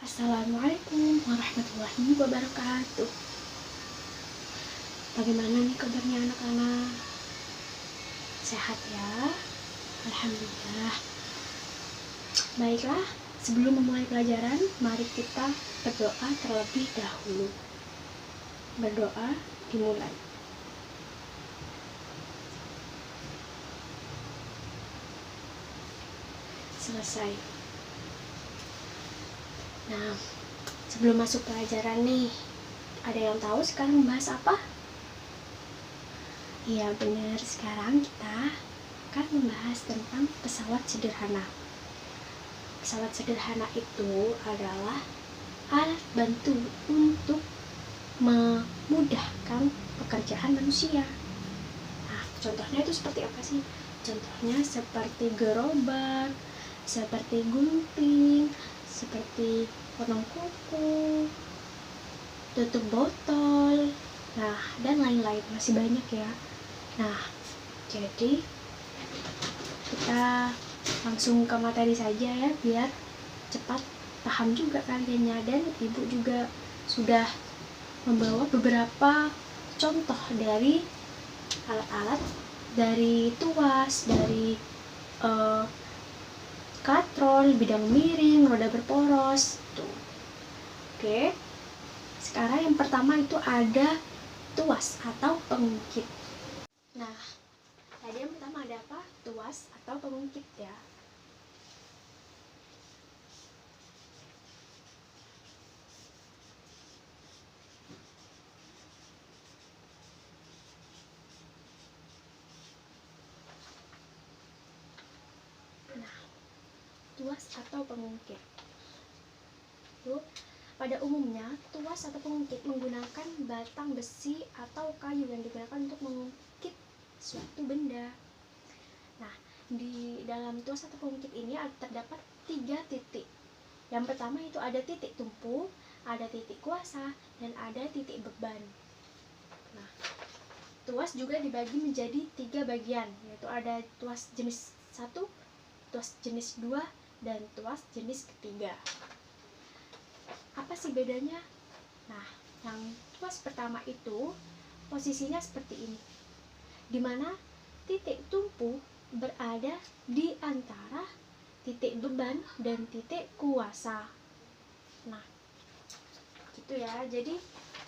Assalamualaikum warahmatullahi wabarakatuh. Bagaimana nih kabarnya anak-anak? Sehat ya? Alhamdulillah. Baiklah, sebelum memulai pelajaran, mari kita berdoa terlebih dahulu. Berdoa dimulai. Selesai. Nah, sebelum masuk pelajaran nih, ada yang tahu sekarang membahas apa? Iya benar, sekarang kita akan membahas tentang pesawat sederhana. Pesawat sederhana itu adalah alat bantu untuk memudahkan pekerjaan manusia. Nah, contohnya itu seperti apa sih? Contohnya seperti gerobak, seperti gunting, seperti potong kuku, tutup botol, nah dan lain-lain, masih banyak ya. Nah, jadi kita langsung ke materi saja ya, biar cepat paham juga kaliannya. Dan ibu juga sudah membawa beberapa contoh dari alat-alat, dari tuas, dari katrol, bidang miring, roda berporos tuh. Oke, sekarang yang pertama itu ada tuas atau pengungkit. Nah, tadi yang pertama ada apa? Tuas atau pengungkit ya. Nah, tuas atau pengungkit. Tuh, pada umumnya tuas atau pengungkit menggunakan batang besi atau kayu yang digunakan untuk mengungkit suatu benda. Nah, di dalam tuas atau pengungkit ini terdapat 3 titik. Yang pertama itu ada titik tumpu, ada titik kuasa, dan ada titik beban. Nah, tuas juga dibagi menjadi 3 bagian, yaitu ada tuas jenis 1, tuas jenis 2, dan tuas jenis ketiga. Apa sih bedanya? Nah, yang tuas pertama itu posisinya seperti ini, dimana titik tumpu berada di antara titik beban dan titik kuasa. Nah, gitu ya. Jadi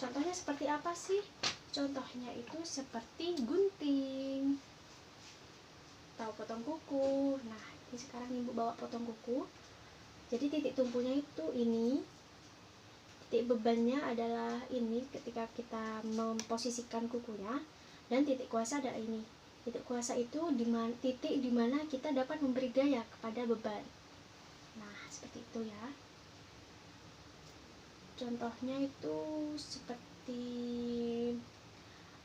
contohnya seperti apa sih? Contohnya itu seperti gunting atau potong kuku. Nah, ini sekarang ibu bawa potong kuku. Jadi titik tumpunya itu ini, titik bebannya adalah ini ketika kita memposisikan kukunya, dan titik kuasa ada ini. Titik kuasa itu titik dimana kita dapat memberi gaya kepada beban. Nah, seperti itu ya. Contohnya itu seperti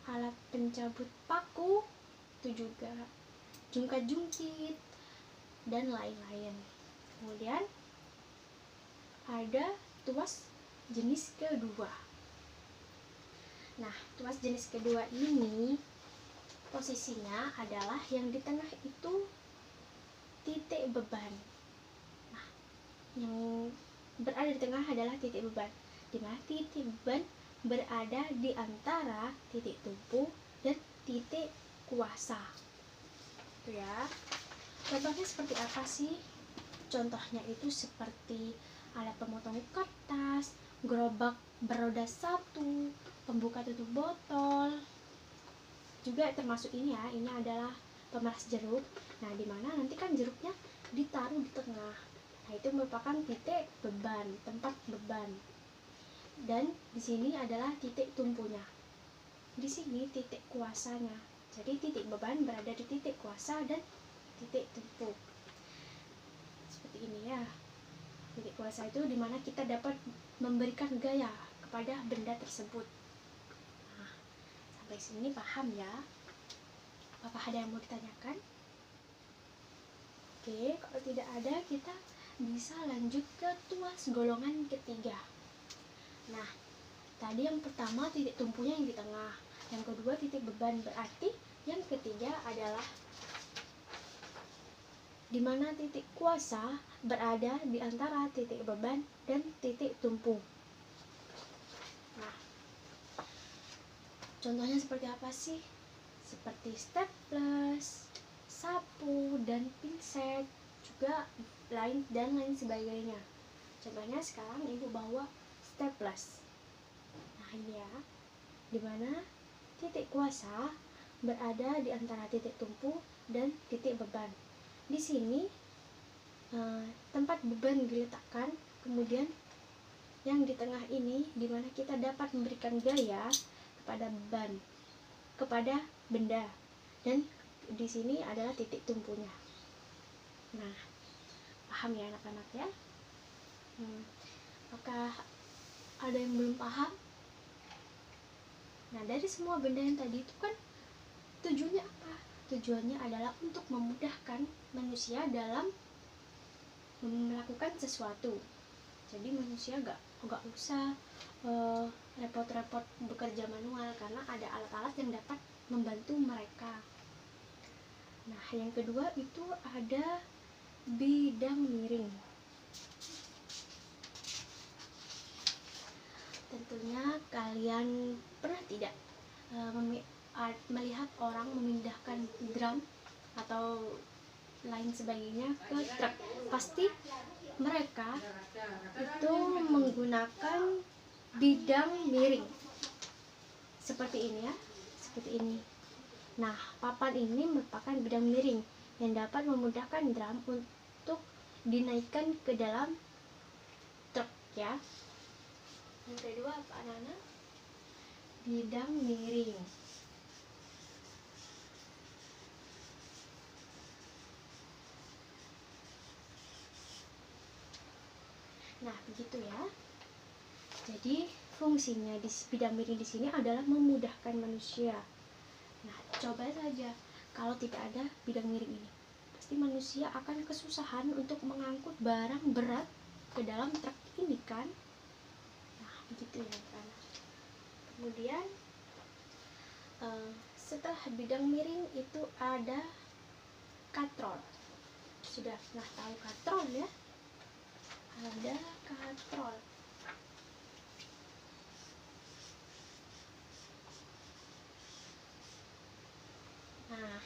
alat pencabut paku, itu juga jungkat-jungkit, dan lain-lain. Kemudian ada tuas jenis kedua. Nah, tuas jenis kedua ini posisinya adalah yang di tengah itu titik beban. Nah, yang berada di tengah adalah titik beban, di mana titik beban berada di antara titik tumpu dan titik kuasa. Itu ya. Contohnya seperti apa sih? Contohnya itu seperti alat pemotong kertas, gerobak beroda 1, pembuka tutup botol. Juga termasuk ini ya, ini adalah pemeras jeruk. Nah, dimana nanti kan jeruknya ditaruh di tengah. Nah, itu merupakan titik beban, tempat beban. Dan di sini adalah titik tumpunya. Di sini titik kuasanya. Jadi titik beban berada di titik kuasa dan titik tumpu. Seperti ini ya. Titik kuasa itu dimana kita dapat memberikan gaya kepada benda tersebut. Nah, sampai sini paham ya? Apakah ada yang mau ditanyakan? Oke, kalau tidak ada, kita bisa lanjut ke tuas golongan ketiga. Nah, tadi yang pertama titik tumpunya yang di tengah, yang kedua titik beban, berarti yang ketiga adalah di mana titik kuasa berada di antara titik beban dan titik tumpu. Nah, contohnya seperti apa sih? Seperti staples, sapu, dan pinset, juga lain sebagainya. Contohnya sekarang ibu bawa staples. Nah ini ya, dimana titik kuasa berada di antara titik tumpu dan titik beban. Di sini tempat beban diletakkan, kemudian yang di tengah ini dimana kita dapat memberikan gaya kepada beban, kepada benda, dan di sini adalah titik tumpunya. Nah, paham ya anak-anak ya? Apakah ada yang belum paham? Nah, dari semua benda yang tadi itu kan tujuannya apa? Tujuannya adalah untuk memudahkan manusia dalam melakukan sesuatu. Jadi manusia gak usah repot-repot bekerja manual karena ada alat-alat yang dapat membantu mereka. Nah, yang kedua itu ada bidang miring. Tentunya kalian pernah tidak melihat orang memindahkan drum atau lain sebagainya ke truk? Pasti mereka itu menggunakan bidang miring seperti ini ya, seperti ini. Nah, papan ini merupakan bidang miring yang dapat memudahkan drum untuk dinaikkan ke dalam truk ya. Yang kedua apa anak-anak? Bidang miring. Nah, begitu ya. Jadi fungsinya di bidang miring di sini adalah memudahkan manusia. Nah, coba saja kalau tidak ada bidang miring ini, pasti manusia akan kesusahan untuk mengangkut barang berat ke dalam truk ini kan. Nah, begitu ya kan. Kemudian setelah bidang miring itu ada katrol. Sudah pernah tahu katrol ya? Ada katrol. Nah,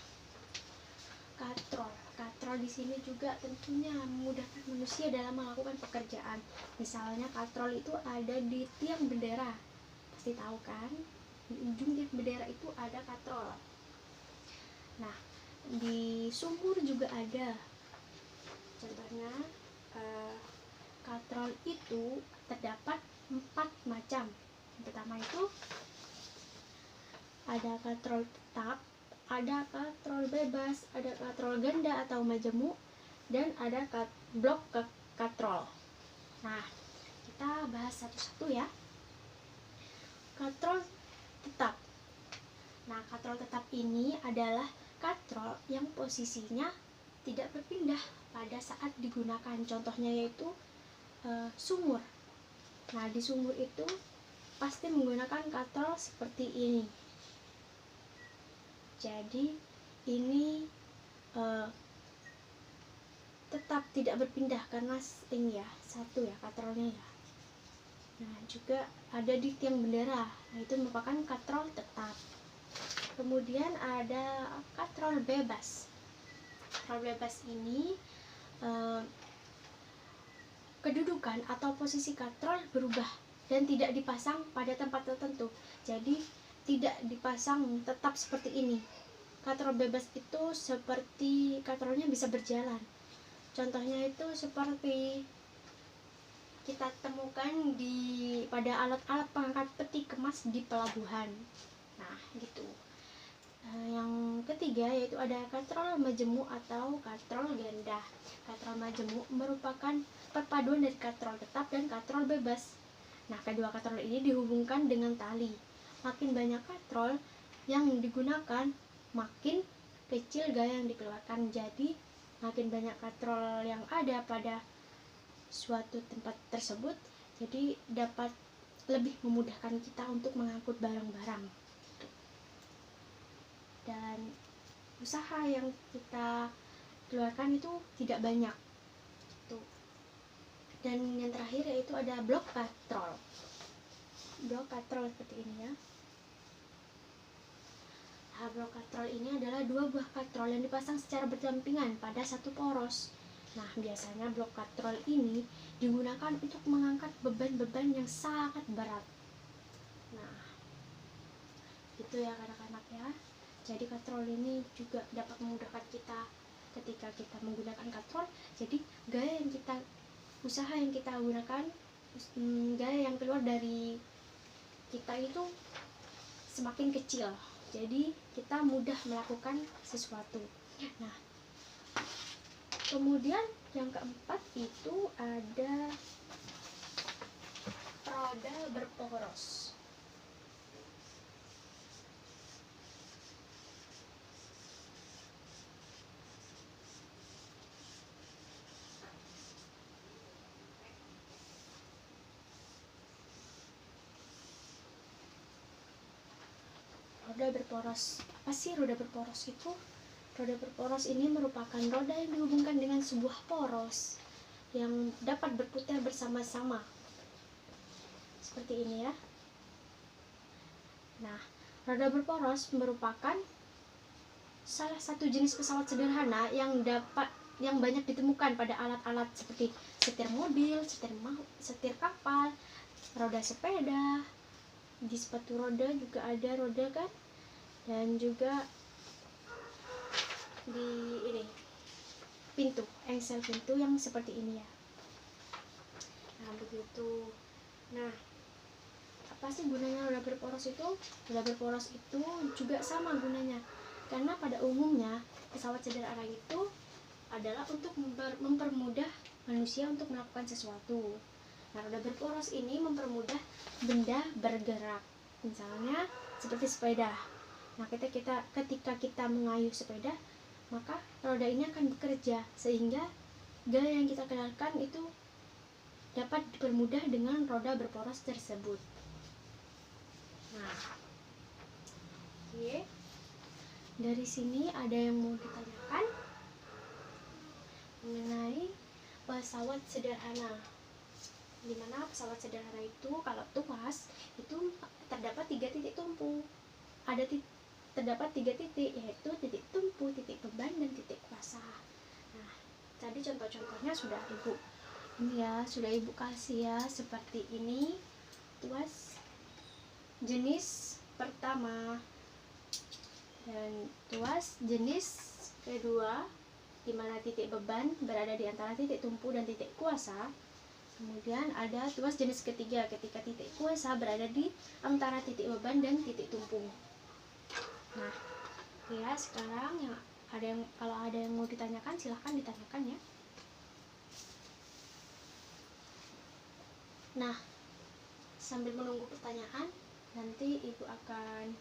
katrol di sini juga tentunya memudahkan manusia dalam melakukan pekerjaan. Misalnya katrol itu ada di tiang bendera, pasti tahu kan? Di ujung tiang bendera itu ada katrol. Nah, di sumur juga ada. Contohnya katrol itu terdapat 4 macam. Yang pertama itu ada katrol tetap, ada katrol bebas, ada katrol ganda atau majemuk, dan ada blok katrol. Nah, kita bahas satu-satu ya. Katrol tetap. Nah, katrol tetap ini adalah katrol yang posisinya tidak berpindah pada saat digunakan. Contohnya yaitu sumur. Nah, di sumur itu pasti menggunakan katrol seperti ini. Jadi ini tetap tidak berpindah karena ini ya, satu ya katrolnya ya. Nah, juga ada di tiang bendera. Nah, itu merupakan katrol tetap. Kemudian ada katrol bebas. Katrol bebas ini kedudukan atau posisi katrol berubah dan tidak dipasang pada tempat tertentu. Jadi tidak dipasang tetap seperti ini. Katrol bebas itu seperti katrolnya bisa berjalan. Contohnya itu seperti kita temukan pada alat-alat pengangkat peti kemas di pelabuhan. Nah, gitu. Yang ketiga yaitu ada katrol majemuk atau katrol ganda. Katrol majemuk merupakan perpaduan dari katrol tetap dan katrol bebas. Nah, kedua katrol ini dihubungkan dengan tali. Makin banyak katrol yang digunakan, makin kecil gaya yang dikeluarkan. Jadi, makin banyak katrol yang ada pada suatu tempat tersebut, jadi dapat lebih memudahkan kita untuk mengangkut barang-barang. Dan usaha yang kita keluarkan itu tidak banyak tuh. Dan yang terakhir yaitu ada blok katrol. Blok katrol seperti ini ya. Nah, blok katrol ini adalah 2 buah katrol yang dipasang secara berdampingan pada satu poros. Nah, biasanya blok katrol ini digunakan untuk mengangkat beban-beban yang sangat berat. Nah, itu ya anak-anak ya. Jadi katrol ini juga dapat memudahkan kita ketika kita menggunakan katrol. Jadi usaha yang kita gunakan, gaya yang keluar dari kita itu semakin kecil. Jadi kita mudah melakukan sesuatu. Nah, kemudian yang keempat itu ada roda berporos. Roda berporos. Apa sih roda berporos itu? Roda berporos ini merupakan roda yang dihubungkan dengan sebuah poros yang dapat berputar bersama-sama. Seperti ini ya. Nah, roda berporos merupakan salah satu jenis pesawat sederhana yang banyak ditemukan pada alat-alat seperti setir mobil, setir kapal, roda sepeda. Di sepatu roda juga ada roda kan, dan juga di ini engsel pintu yang seperti ini ya. Nah, begitu. Nah, apa sih gunanya roda berporos itu? Roda berporos itu juga sama gunanya, karena pada umumnya pesawat sederhana itu adalah untuk mempermudah manusia untuk melakukan sesuatu. Nah, roda berporos ini mempermudah benda bergerak, misalnya seperti sepeda. Nah, ketika kita mengayuh sepeda, maka roda ini akan bekerja sehingga gaya yang kita kenalkan itu dapat dipermudah dengan roda berporos tersebut. Nah, oke. Dari sini ada yang mau ditanyakan mengenai pesawat sederhana. Dimana pesawat sederhana itu kalau tuas itu terdapat 3 titik tumpu. Terdapat 3 titik, yaitu titik tumpu, titik beban, dan titik kuasa. Nah, tadi contoh-contohnya sudah Ibu kasih ya, seperti ini. Tuas jenis pertama dan tuas jenis kedua, di mana titik beban berada di antara titik tumpu dan titik kuasa. Kemudian ada tuas jenis ketiga ketika titik kuasa berada di antara titik beban dan titik tumpu. Nah, ya sekarang kalau ada yang mau ditanyakan, silahkan ditanyakan ya. Nah, sambil menunggu pertanyaan, nanti Ibu akan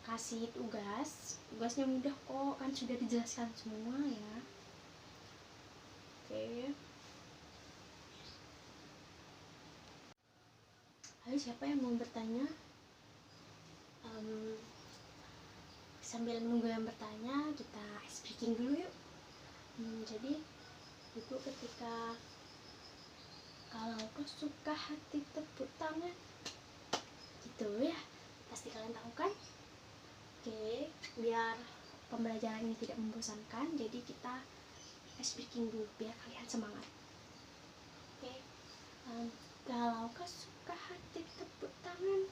kasih tugasnya mudah kok, kan sudah dijelaskan semua ya. Oke. Ayo, siapa yang mau bertanya? Sambil menunggu yang bertanya, kita speaking dulu yuk. Jadi Ibu ketika kalau kau suka hati tepuk tangan, gitu ya, pasti kalian tahu kan? Oke, biar pembelajaran ini tidak membosankan, jadi kita speaking dulu biar kalian semangat. Oke, kalau kau suka hati tepuk tangan,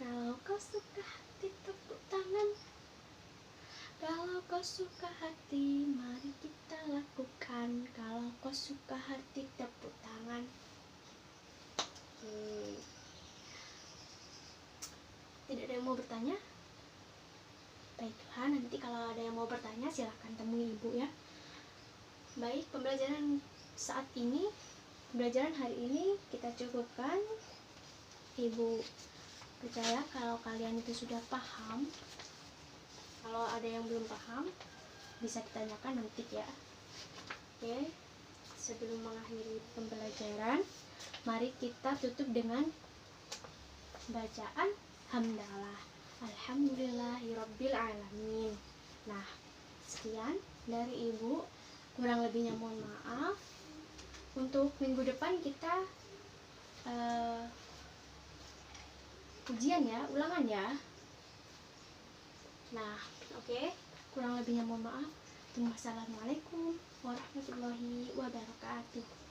kalau kau suka hati tepuk tangan, kalau kau suka hati mari kita lakukan, kalau kau suka hati tepuk tangan. Oke. Tidak ada yang mau bertanya? Baiklah, nanti kalau ada yang mau bertanya silahkan temui Ibu ya. Baik, pembelajaran hari ini kita cukupkan. Ibu percaya kalau kalian itu sudah paham. Kalau ada yang belum paham, bisa ditanyakan nanti ya. Oke, sebelum mengakhiri pembelajaran, mari kita tutup dengan bacaan hamdalah. Alhamdulillahirabbil alamin. Nah, Sekian dari Ibu, kurang lebihnya mohon maaf. Untuk minggu depan kita ujian ya, ulangan ya. Nah, oke. Kurang lebihnya mohon maaf. Wassalamualaikum warahmatullahi wabarakatuh.